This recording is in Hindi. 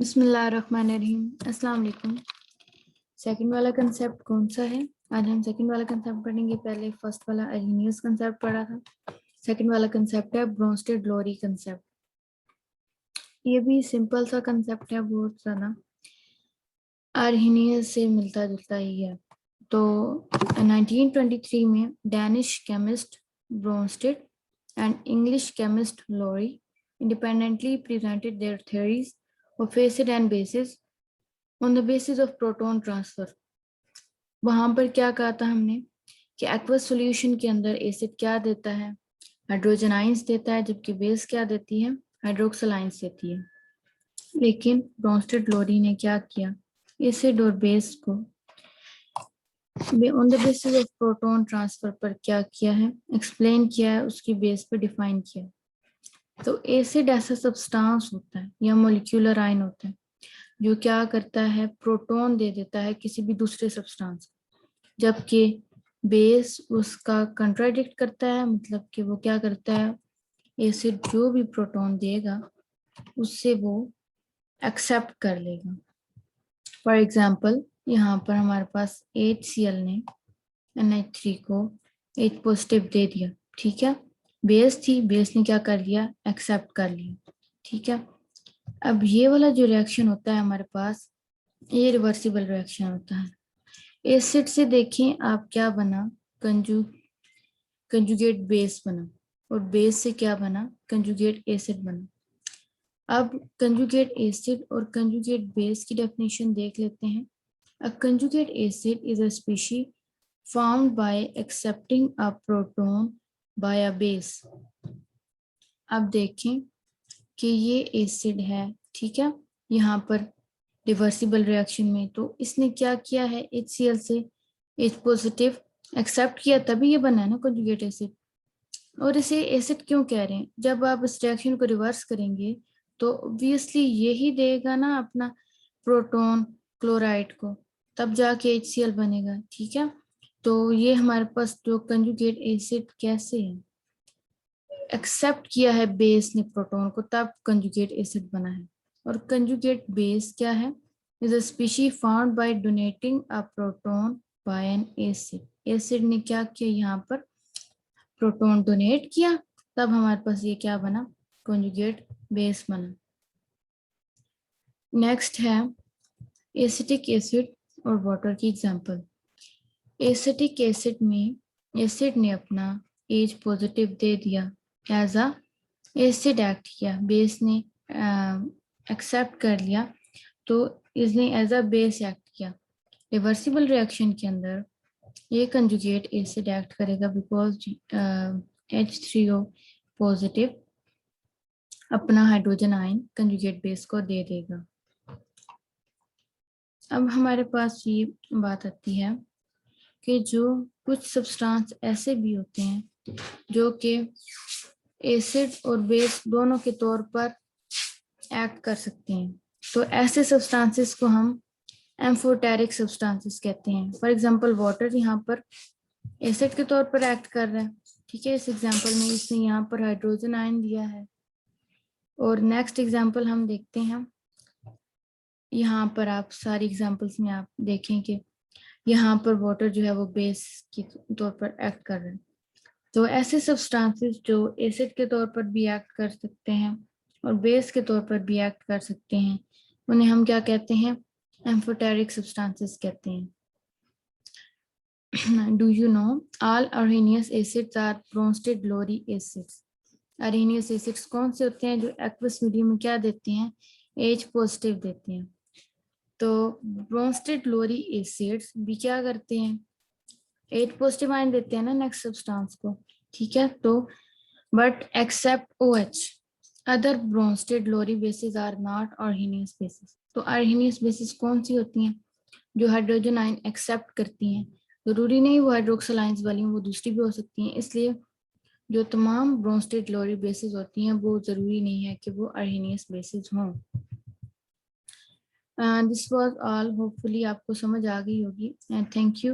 बिस्मिल्लाहिर्रहमानिर्रहीम। अस्सलाम वालेकुम। सेकंड वाला कंसेप्ट कौन सा है? आज हम सेकंड वाला कंसेप्ट पढ़ेंगे। पहले फर्स्ट वाला अर्हीनियस कंसेप्ट पढ़ा था। सेकंड वाला कंसेप्ट है ब्रोंस्टेड लोरी कंसेप्ट। ये भी सिंपल सा कंसेप्ट है, बहुत ज़्यादा अर्हीनियस से मिलता जुलता ही है। तो 1923 में Danish chemist Bronsted and English chemist Lowry independently presented their theories of acid and bases on the basis of proton transfer। वहां पर क्या कहा था हमने कि एक्वस सॉल्यूशन के अंदर एसिड क्या देता है? हाइड्रोजन आयंस देता है, जबकि बेस क्या देती है? हाइड्रोक्सिल आयंस देती है। लेकिन ब्रोंस्टेड लोरी ने क्या किया? एसिड और बेस को on the basis of proton transfer पर क्या किया है? एक्सप्लेन किया है, उसकी बेस पर डिफाइन किया। तो एसिड ऐसा सब्सटेंस होता है या मॉलिक्यूलर आयन होता है जो क्या करता है? प्रोटॉन दे देता है किसी भी दूसरे सब्सटेंस, जबकि बेस उसका कंट्राडिक्ट करता है। मतलब कि वो क्या करता है? एसिड जो भी प्रोटॉन देगा उससे वो एक्सेप्ट कर लेगा। फॉर एग्जांपल यहाँ पर हमारे पास HCl ने NH3 को H पॉजिटिव दे दिया, ठीक है। बेस थी, बेस ने क्या कर लिया? एक्सेप्ट कर लिया, ठीक है। अब ये वाला जो रिएक्शन होता है हमारे पास, ये रिवर्सिबल रिएक्शन होता है। एसिड से देखें आप क्या बना? कंजुगेट बेस बना, और बेस से क्या बना? कंजुगेट एसिड बना। अब कंजुगेट एसिड और कंजुगेट बेस की डेफिनेशन देख लेते हैं। A conjugate acid is a species formed by accepting a proton by a base। अब देखें कि ये एसिड है, ठीक है, यहाँ पर रिवर्सिबल रिएक्शन में। तो इसने क्या किया है? HCl से H पॉजिटिव एक्सेप्ट किया, तभी ये बना है ना कंजुगेट एसिड। और इसे एसिड क्यों कह रहे हैं? जब आप इस रिएक्शन को रिवर्स करेंगे तो ऑब्वियसली यही देगा ना अपना प्रोटॉन क्लोराइड को, तब जाके HCl बनेगा, ठीक है। तो ये हमारे पास जो कंजुगेट एसिड कैसे है? एक्सेप्ट किया है बेस ने प्रोटॉन को, तब कंजुगेट एसिड बना है। और कंजुगेट बेस क्या है? Is a species found by donating a proton by an acid. Acid ने क्या किया? यहाँ पर प्रोटॉन डोनेट किया, तब हमारे पास ये क्या बना? कंजुगेट बेस बना। नेक्स्ट है एसिटिक एसिड और वाटर की एग्जांपल। एसिटिक एसिड में एसिड ने अपना H पॉजिटिव दे दिया, एज अ एसिड एक्ट किया, बेस ने एक्सेप्ट कर लिया, तो इसने एज अ बेस एक्ट किया। रिवर्सिबल रिएक्शन के अंदर ये कंजुगेट एसिड एक्ट करेगा बिकॉज H3O पॉजिटिव अपना हाइड्रोजन आयन कंजुगेट बेस को दे देगा। अब हमारे पास ये बात आती है कि जो कुछ सब्सटेंस ऐसे भी होते हैं जो कि एसिड और बेस दोनों के तौर पर एक्ट कर सकते हैं, तो ऐसे सब्सटेंसेस को हम एम्फोटेरिक सब्सटेंसेस कहते हैं। फॉर एग्जांपल वाटर यहाँ पर एसिड के तौर पर एक्ट कर रहा है, ठीक है। इस एग्जांपल में इसने यहाँ पर हाइड्रोजन आयन दिया है। और नेक्स्ट एग्जांपल हम देखते हैं। यहाँ पर आप सारी एग्जांपल्स में आप देखें कि यहाँ पर वाटर जो है वो बेस के तौर पर एक्ट कर रहा है। तो ऐसे सब्सटेंसेस जो एसिड के तौर पर भी एक्ट कर सकते हैं और बेस के तौर पर भी एक्ट कर सकते हैं, उन्हें हम क्या कहते हैं? एम्फोटेरिक सब्सटेंसेस कहते हैं। Do you know all Arrhenius acids are Bronsted Lowry acids? Arrhenius acids कौन से होते हैं जो एक्वस मीडियम में क्या देते हैं? H पॉजिटिव देते हैं। तो ब्रोंस्टेड लोरी एसिड्स भी क्या करते हैं? H पॉजिटिव आयन देते हैं ना नेक्स्ट सब्सटेंस को, ठीक है। तो but except OH other Bronsted Lowry bases are not Arrhenius bases. तो अर्हीनियस बेसिस कौन सी होती हैं? जो हाइड्रोजन आयन एक्सेप्ट करती हैं। जरूरी नहीं वो हाइड्रोक्सिल आयंस वाली हैं, वो दूसरी भी हो सकती हैं। इसलिए जो तमाम ब्रोंस्टेड लोरी बेसिस होती हैं वो जरूरी नहीं है कि वो अर्हीनियस बेसिस हों। This was all. होपफुली आपको समझ आ गई होगी। Thank you.